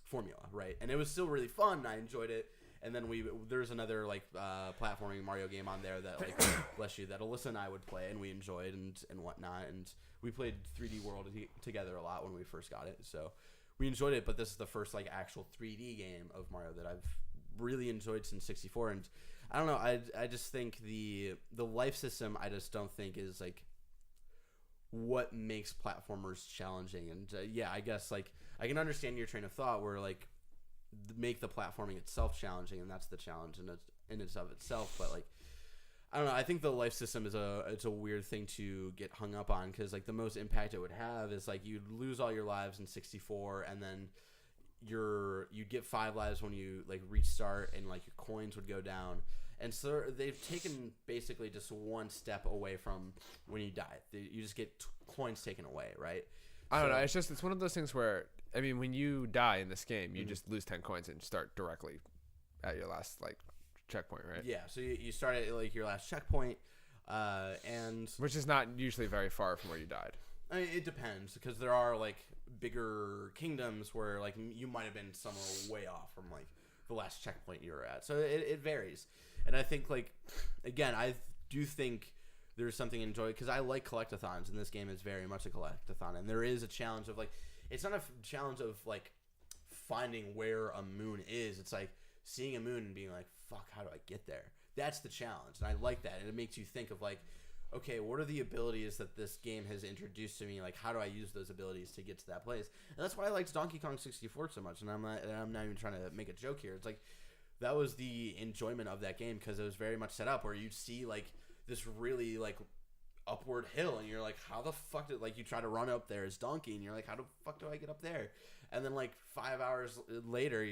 formula, right? And it was still really fun. I enjoyed it. And then there's another like platforming Mario game on there that like bless you that Alyssa and I would play and we enjoyed and whatnot, and we played 3D World together a lot when we first got it, so we enjoyed it. But this is the first like actual 3D game of Mario that I've really enjoyed since 64, and I don't know, I just think the life system I just don't think is like what makes platformers challenging. And yeah, I guess like I can understand your train of thought where like make the platforming itself challenging, and that's the challenge in and of itself. But like I don't know, I think the life system is it's a weird thing to get hung up on, because like the most impact it would have is like you'd lose all your lives in 64, and then you'd get 5 lives when you like restart, and like your coins would go down. And so they've taken basically just one step away from when you die. You just get coins taken away, right? I don't know. It's one of those things where, I mean, when you die in this game, you just lose 10 coins and start directly at your last like checkpoint, right? Yeah. So you start at like your last checkpoint, and which is not usually very far from where you died. I mean, it depends, because there are like bigger kingdoms where like you might have been somewhere way off from like the last checkpoint you were at. So it varies. And I think like again, I do think there's something enjoy, because I like collectathons, and this game is very much a collectathon, and there is a challenge of like, it's not a challenge of like finding where a moon is. It's like seeing a moon and being like, fuck, how do I get there? That's the challenge, and I like that. And it makes you think of like, okay, what are the abilities that this game has introduced to me? Like, how do I use those abilities to get to that place? And that's why I liked Donkey Kong 64 so much. And I'm not even trying to make a joke here. It's like that was the enjoyment of that game, because it was very much set up where you'd see like this really like upward hill, and you're like, how the fuck did, like, you try to run up there as Donkey, and you're like, how the fuck do I get up there? And then like 5 hours later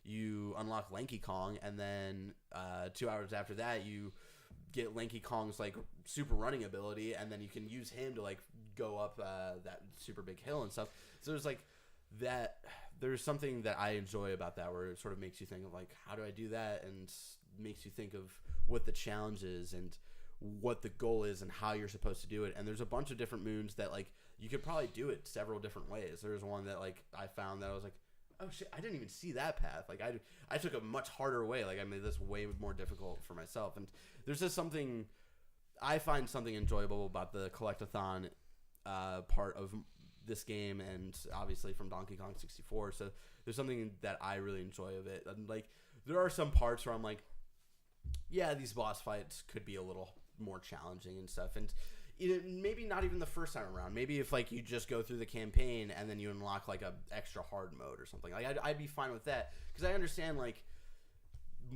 you unlock Lanky Kong, and then 2 hours after that you get Lanky Kong's like super running ability, and then you can use him to like go up that super big hill and stuff. So there's like that, there's something that I enjoy about that, where it sort of makes you think of like, how do I do that, and makes you think of what the challenge is and what the goal is and how you're supposed to do it. And there's a bunch of different moons that like you could probably do it several different ways. There's one that like I found that I was like, oh shit, I didn't even see that path. Like I took a much harder way. Like I made this way more difficult for myself. And there's just something, I find something enjoyable about the collectathon part of this game, and obviously from Donkey Kong 64. So there's something that I really enjoy of it. And like there are some parts where I'm like, yeah, these boss fights could be a little more challenging and stuff. And maybe not even the first time around. Maybe if like you just go through the campaign and then you unlock like a extra hard mode or something, like I'd be fine with that, because I understand like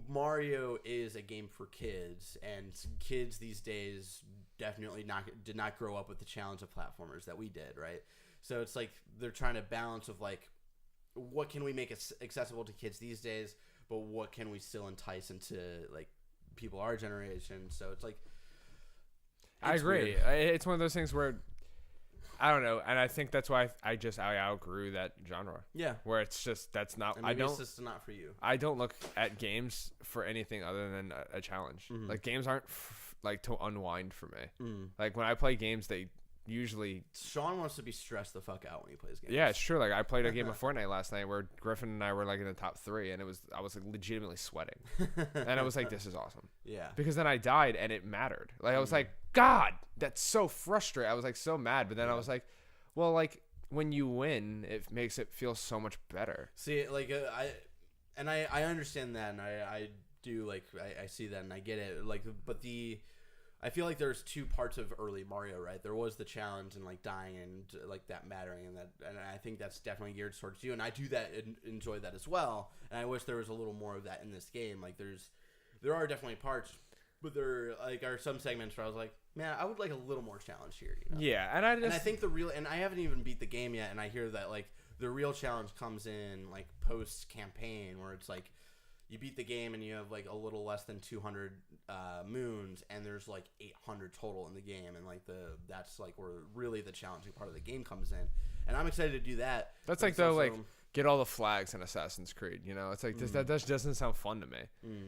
Mario is a game for kids, and kids these days definitely did not grow up with the challenge of platformers that we did, right? So it's like they're trying to balance of like, what can we make accessible to kids these days, but what can we still entice into like people our generation? So it's like, I agree. It's one of those things where I don't know, and I think that's why I outgrew that genre. Yeah, where it's just that's not. It's just not for you. I don't look at games for anything other than a challenge. Mm-hmm. Like games aren't like to unwind for me. Mm. Like when I play games, they usually Sean wants to be stressed the fuck out when he plays games. Yeah, it's true. Like I played a game of Fortnite last night where Griffin and I were like in the top 3, and I was like legitimately sweating, and I was like, this is awesome. Yeah, because then I died and it mattered. Like I was like, God, that's so frustrating. I was like so mad, but then I was like, well, like when you win, it makes it feel so much better. See, like I understand that, and I do like I see that and I get it. Like, but I feel like there's two parts of early Mario, right? There was the challenge and like dying and like that mattering, and I think that's definitely geared towards you, and I do that and enjoy that as well. And I wish there was a little more of that in this game. Like, there are definitely parts, but there like are some segments where I was like, man, I would like a little more challenge here. You know? Yeah, and I think and I haven't even beat the game yet, and I hear that like the real challenge comes in like post campaign, where it's like you beat the game and you have like a little less than 200 moons, and there's like 800 total in the game, and like that's like where really the challenging part of the game comes in, and I'm excited to do that. That's like though like get all the flags in Assassin's Creed, you know? It's like that just doesn't sound fun to me.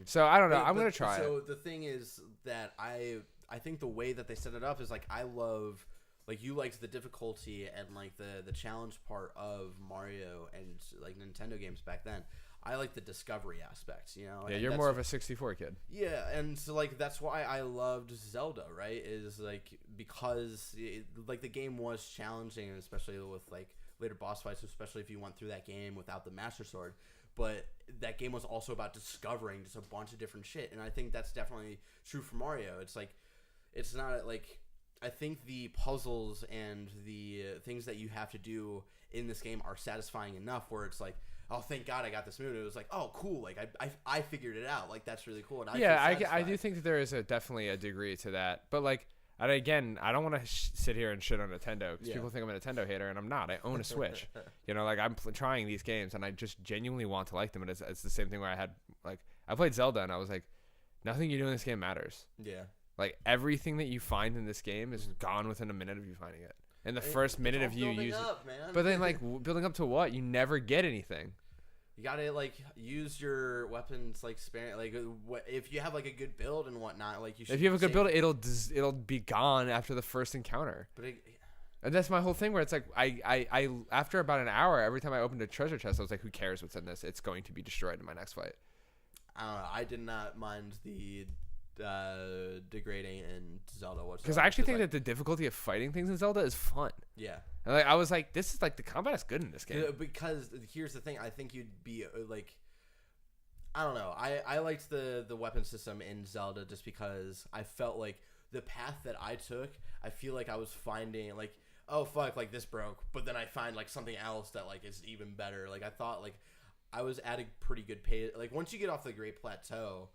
So I don't know. I'm gonna try it. So the thing is that I think the way that they set it up is like I love. Like, you liked the difficulty and like the challenge part of Mario and like Nintendo games back then. I like the discovery aspects, you know. Yeah, you're more of a 64 kid. Yeah, and so like that's why I loved Zelda, right? Is like because like the game was challenging, especially with like later boss fights, especially if you went through that game without the Master Sword. But that game was also about discovering just a bunch of different shit, and I think that's definitely true for Mario. It's like it's not like I think the puzzles and the things that you have to do in this game are satisfying enough where it's like, oh, thank God I got this moon. It was like, oh, cool. Like, I figured it out. Like, that's really cool. And I do think that there is definitely a degree to that. But, like, and again, I don't want to sit here and shit on Nintendo because people think I'm a Nintendo hater, and I'm not. I own a Switch. You know, like, I'm trying these games, and I just genuinely want to like them. And it's the same thing where I played Zelda, and I was like, nothing you do in this game matters. Yeah. Like, everything that you find in this game is gone within a minute of you finding it. In the first minute of you using it. But then, like, building up to what? You never get anything. You gotta, like, use your weapons, like, sparing. Like, if you have, like, a good build and whatnot, like, you should. If you have a good build, it'll be gone after the first encounter. And that's my whole thing where it's like, I after about an hour, every time I opened a treasure chest, I was like, who cares what's in this? It's going to be destroyed in my next fight. I don't know. I did not mind the degrading in Zelda whatsoever. Because I actually think that the difficulty of fighting things in Zelda is fun. Yeah. And like I was like, this is like the combat is good in this game. Because here's the thing, I think you'd be like, I don't know. I liked the weapon system in Zelda just because I felt like the path that I took, I feel like I was finding like, oh fuck, like this broke, but then I find like something else that like is even better. Like I thought like I was at a pretty good pace. Like once you get off the Great Plateau,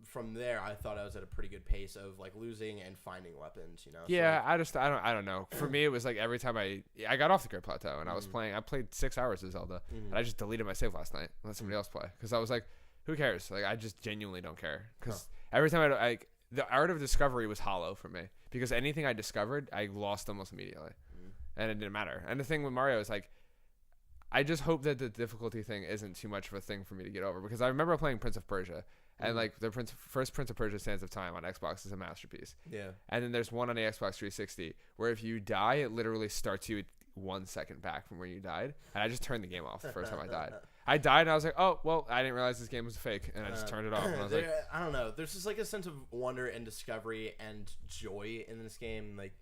from there I thought I was at a pretty good pace of like losing and finding weapons, you know. Yeah, so, I don't know. For me it was like every time I got off the Great Plateau and I was playing, I played 6 hours of Zelda and I just deleted my save last night and let somebody else play because I was like, who cares? Like I just genuinely don't care because every time the art of discovery was hollow for me because anything I discovered I lost almost immediately and it didn't matter. And the thing with Mario is like, I just hope that the difficulty thing isn't too much of a thing for me to get over because I remember playing Prince of Persia. And like the first Prince of Persia Sands of Time on Xbox is a masterpiece. Yeah. And then there's one on the Xbox 360 where if you die, it literally starts you 1 second back from where you died. And I just turned the game off the first time I died. I died and I was like, oh well, I didn't realize this game was fake, and I just turned it off. And I was like, I don't know. There's just like a sense of wonder and discovery and joy in this game. Like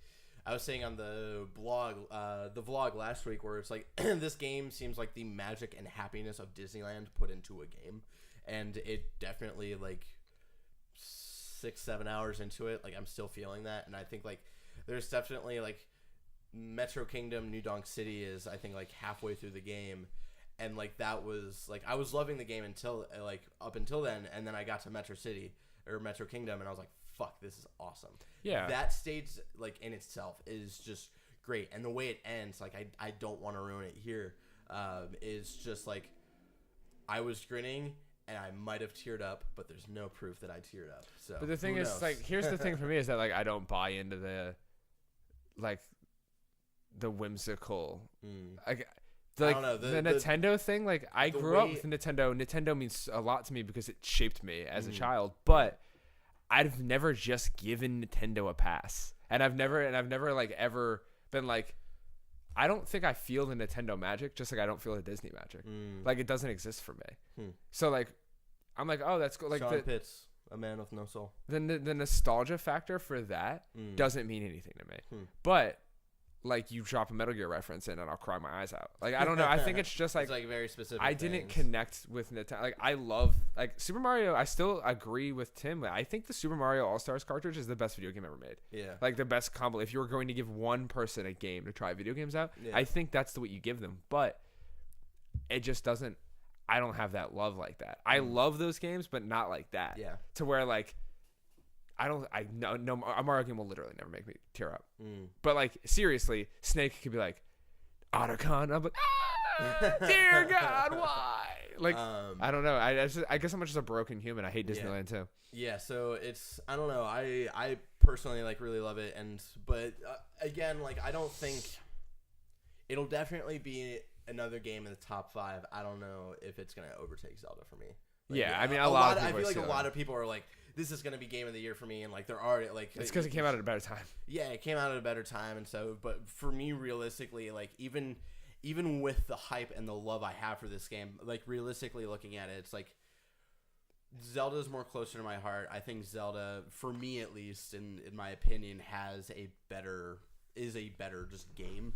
I was saying on the vlog last week, where it's like this game seems like the magic and happiness of Disneyland put into a game. And it definitely, like, 6-7 hours into it, like, I'm still feeling that. And I think, like, there's definitely, like, Metro Kingdom, New Donk City is, I think, like, halfway through the game. And, like, that was, like, I was loving the game until, like, up until then. And then I got to Metro City, or Metro Kingdom, and I was like, fuck, this is awesome. Yeah. That stage, like, in itself is just great. And the way it ends, like, I don't want to ruin it here, is just, like, I was grinning. And I might have teared up, but there's no proof that I teared up. So, but the thing is, like, here's the thing for me is that like I don't buy into the, like, the whimsical, like, I don't know, the Nintendo thing. Like, I grew up with Nintendo. Nintendo means a lot to me because it shaped me as a child. But I've never just given Nintendo a pass, and I've never like ever been like, I don't think I feel the Nintendo magic, just like I don't feel the Disney magic. Like, it doesn't exist for me. So, like, I'm like, oh, that's cool. Like, Sean Pitts, a man with no soul. The nostalgia factor for that doesn't mean anything to me. But like you drop a Metal Gear reference in and I'll cry my eyes out. Like I don't know. I think it's just like it's like very specific. I didn't things. connect with Nintendo. Like I love like Super Mario. I still agree with Tim. I think the Super Mario All Stars cartridge is the best video game ever made. Yeah. Like the best combo. If you were going to give one person a game to try video games out, Yeah. I think that's what you give them. But it just doesn't. I don't have that love like that. I love those games, but not like that. Yeah. To where like. I know a Mario game will literally never make me tear up. But like seriously, Snake could be like, Otacon. I'm like, dear God, why? Like I don't know. I guess I'm just a broken human. I hate Disneyland too. Yeah, so it's I don't know. I personally like really love it, but again, like I don't think it'll definitely be another game in the top 5. I don't know if it's gonna overtake Zelda for me. Like, yeah, I mean a lot of people I feel like a are lot of people are like, this is gonna be game of the year for me, and like they're already like it's because it came out at a better time. Yeah, it came out at a better time, and so but for me realistically, like even with the hype and the love I have for this game, like realistically looking at it, it's like Zelda's more closer to my heart. I think Zelda, for me at least, in my opinion, is a better just game.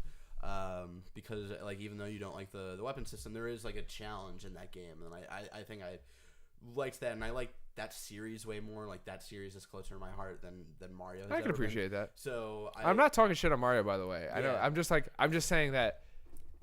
Because like even though you don't like the weapon system, there is like a challenge in that game, and I think I liked that, and I like that series way more. Like that series is closer to my heart than Mario. I can appreciate that. So I'm not talking shit on Mario, by the way. I know. Yeah. I'm just saying that.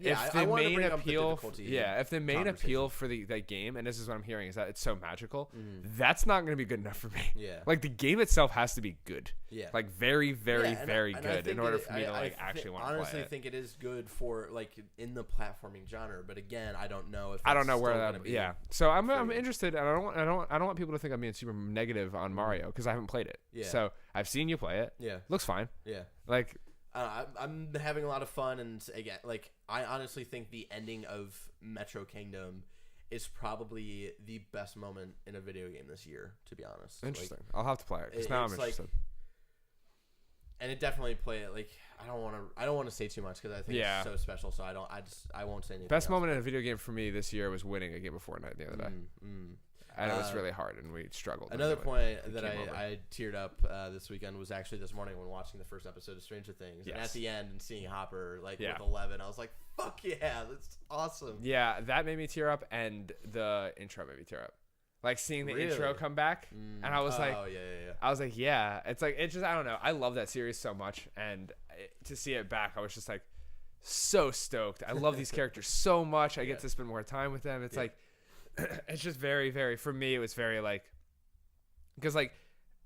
Yeah, if I the wanted to main bring up the appeal, difficulty if the main conversation. appeal for that game, and this is what I'm hearing, is that it's so magical, that's not going to be good enough for me. Yeah. Like the game itself has to be good. Yeah. Like very, very, Yeah, very and I good think in order for me to like actually want to play it. honestly think it is good for like in the platforming genre, but again, I don't know if I don't know it's where still that. gonna be Yeah. So I'm you. interested, and I don't want people to think I'm being super negative on Mario because I haven't played it. Yeah. So I've seen you play it. Yeah. Looks fine. Yeah. Like. I'm having a lot of fun, and again, like I honestly think the ending of Metro Kingdom is probably the best moment in a video game this year. To be honest, Interesting. I'll have to play it because now I'm interested. And it definitely play it. Like I don't want to say too much because I think it's so special. So I won't say anything. Best else. moment in a video game for me this year was winning a game of Fortnite the other day. And it was really hard, and we struggled. Another point that I teared up this weekend was actually this morning when watching the first episode of Stranger Things. Yes. And at the end and seeing Hopper with 11, I was like, fuck yeah, that's awesome. Yeah, that made me tear up, and the intro made me tear up. Like seeing the intro come back, and I was like, oh, yeah. I was like, yeah. It's like, it's just, I don't know. I love that series so much, and to see it back, I was just like so stoked. I love these characters so much. I get to spend more time with them. It's like, it's just very, very, for me, it was very like, because like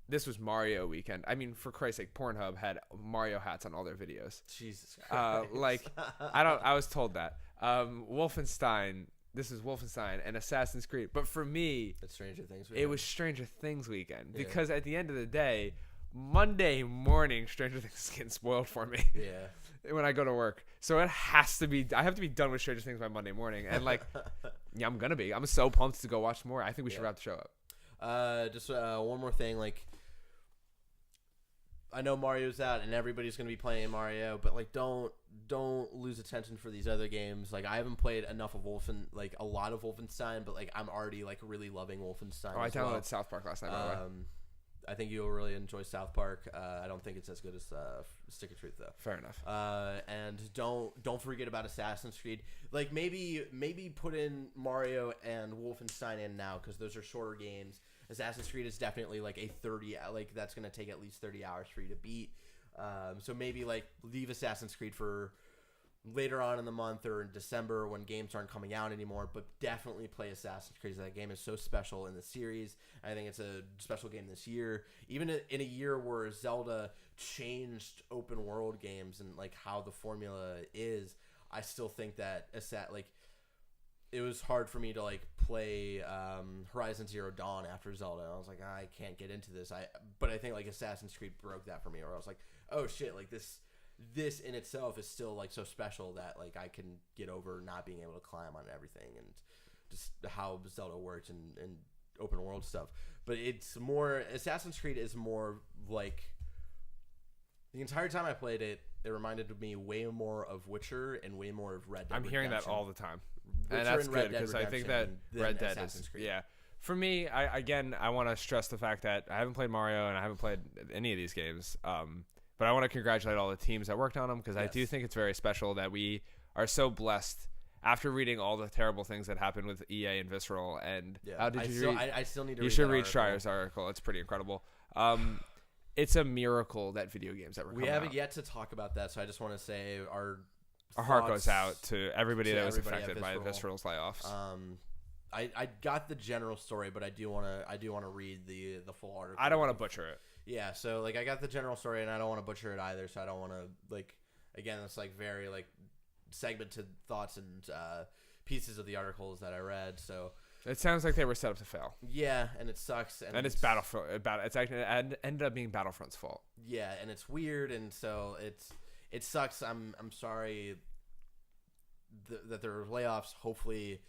this was Mario weekend. I mean, for Christ's sake, Pornhub had Mario hats on all their videos. Jesus Christ. Like, I was told that. Wolfenstein, this is Wolfenstein and Assassin's Creed. But for me, it's Stranger Things weekend. It was Stranger Things weekend. Because at the end of the day, Monday morning, Stranger Things is getting spoiled for me. Yeah. When I go to work. So it has to be, I have to be done with Stranger Things by Monday morning. And like, yeah, I'm going to be. I'm so pumped to go watch more. I think we should wrap the show up. Just one more thing. Like, I know Mario's out and everybody's going to be playing Mario, but like, don't lose attention for these other games. Like, I haven't played enough of a lot of Wolfenstein, but like, I'm already like really loving Wolfenstein. Oh, I downloaded South Park last night, by the way. I think you'll really enjoy South Park. I don't think it's as good as Stick of Truth, though. Fair enough. And don't forget about Assassin's Creed. Like maybe put in Mario and Wolfenstein in now because those are shorter games. Assassin's Creed is definitely like a 30. Like that's gonna take at least 30 hours for you to beat. So maybe like leave Assassin's Creed for later on in the month or in December when games aren't coming out anymore, but definitely play Assassin's Creed. That game is so special in the series. I think it's a special game this year. Even in a year where Zelda changed open world games and like how the formula is, I still think that it was hard for me to like play Horizon Zero Dawn after Zelda. I was like, I can't get into this. But I think like Assassin's Creed broke that for me, where I was like, oh shit, like this in itself is still like so special that like I can get over not being able to climb on everything and just how Zelda works and open world stuff. But it's more, Assassin's Creed is more like, the entire time I played it, it reminded me way more of Witcher and way more of Red Dead I'm hearing Redemption. that all the time. Witcher And that's and Red good Dead because I think that Redemption than Red Dead Assassin's is, Creed. yeah. For me, I want to stress the fact that I haven't played Mario and I haven't played any of these games. But I want to congratulate all the teams that worked on them because I Yes. do think it's very special that we are so blessed after reading all the terrible things that happened with EA and Visceral. And Yeah. how did you read? I still need to. You read should that read article. Schreier's article. It's pretty incredible. It's a miracle that video games ever come We haven't out. yet to talk about that, so I just want to say our heart thoughts goes out to everybody to that was everybody at affected by Visceral. Visceral's layoffs. I got the general story, but I do want to read the full article. I don't want to butcher it. Yeah, so like I got the general story, and I don't want to butcher it either. So I don't want to again, it's like very segmented thoughts and pieces of the articles that I read. So It sounds like they were set up to fail. yeah, and it sucks, And it's Battlefront. It's actually it ended up being Battlefront's fault. Yeah, and it's weird, and so it sucks. I'm sorry that there were layoffs. Hopefully,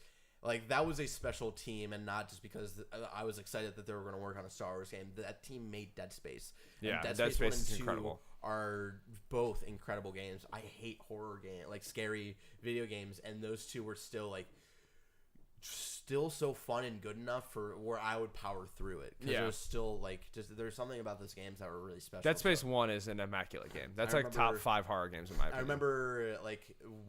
that was a special team, and not just because I was excited that they were going to work on a Star Wars game. That team made Dead Space. And Yeah, Dead Dead Space 1 Space is and 2 incredible. are both incredible games. I hate horror game, scary video games, and those two were still so fun and good enough for where I would power through it. Because Yeah. there's still there's something about those games that were really special. Dead Space So 1 is an immaculate game. That's I top remember- 5 horror games in my opinion. I remember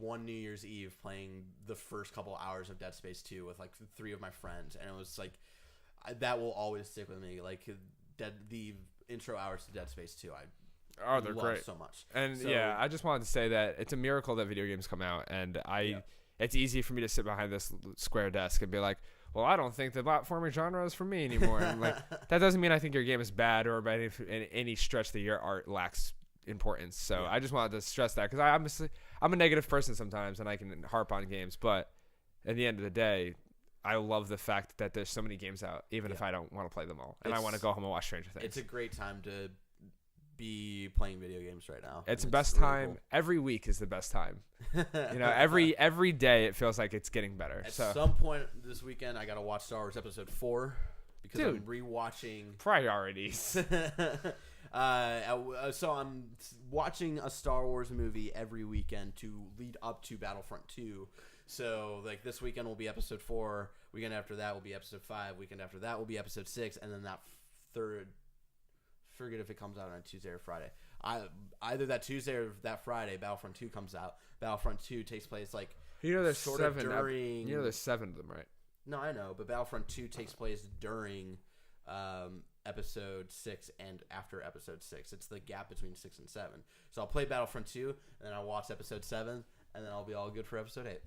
one New Year's Eve playing the first couple hours of Dead Space 2 with 3 of my friends, and it was that will always stick with me. The intro hours to Dead Space 2, I they're love great. so much. And So- yeah, I just wanted to say that it's a miracle that video games come out, and it's easy for me to sit behind this square desk and be like, well, I don't think the platforming genre is for me anymore. And that doesn't mean I think your game is bad or by any stretch that your art lacks importance. So I just wanted to stress that because I'm a negative person sometimes and I can harp on games, but at the end of the day, I love the fact that there's so many games out, even if I don't want to play them all, and I want to go home and watch Stranger Things. It's a great time to be playing video games right now. It's the and best really time. cool. Every week is the best time. Every day it feels like it's getting better. At So some point this weekend, I gotta watch Star Wars Episode 4 because I'm Dude. rewatching. priorities. So I'm watching a Star Wars movie every weekend to lead up to Battlefront 2. So this weekend will be Episode 4. Weekend after that will be Episode 5. Weekend after that will be Episode 6, and then that third. Forget if it comes out on Tuesday or Friday. Either that Tuesday or that Friday, Battlefront 2 comes out. Battlefront 2 takes place There's sort of 7. during. There's 7 of them, right? No, I know, but Battlefront 2 takes place during Episode 6 and after Episode 6. It's the gap between 6 and 7. So I'll play Battlefront 2, and then I'll watch Episode 7, and then I'll be all good for Episode 8.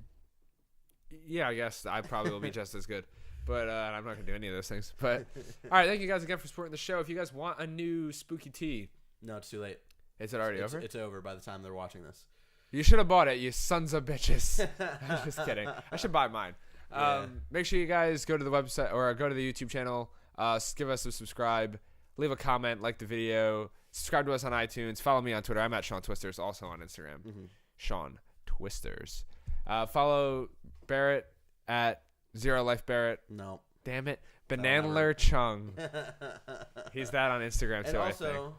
Yeah, I guess I probably will be just as good. But I'm not going to do any of those things. But all right, thank you guys again for supporting the show. If you guys want a new spooky tee, No, it's too late. is it already over? It's over by the time they're watching this. You should have bought it, you sons of bitches. I'm just kidding. I should buy mine. Yeah. Make sure you guys go to the website or go to the YouTube channel. Give us a subscribe. Leave a comment. Like the video. Subscribe to us on iTunes. Follow me on Twitter. I'm at Sean Twisters. Also on Instagram. Sean Twisters. Follow Barrett at Zero Life Barrett. No. Damn it. Bananler Chung. He's that on Instagram And too, I think. also,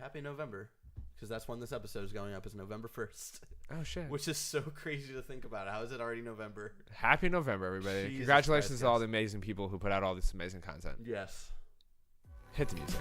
happy November, because that's when this episode is going up, is November 1st. Oh, shit. Which is so crazy to think about. How is it already November? Happy November, everybody. Jesus Congratulations Christ, to all yes. the amazing people who put out all this amazing content. Yes. Hit the music.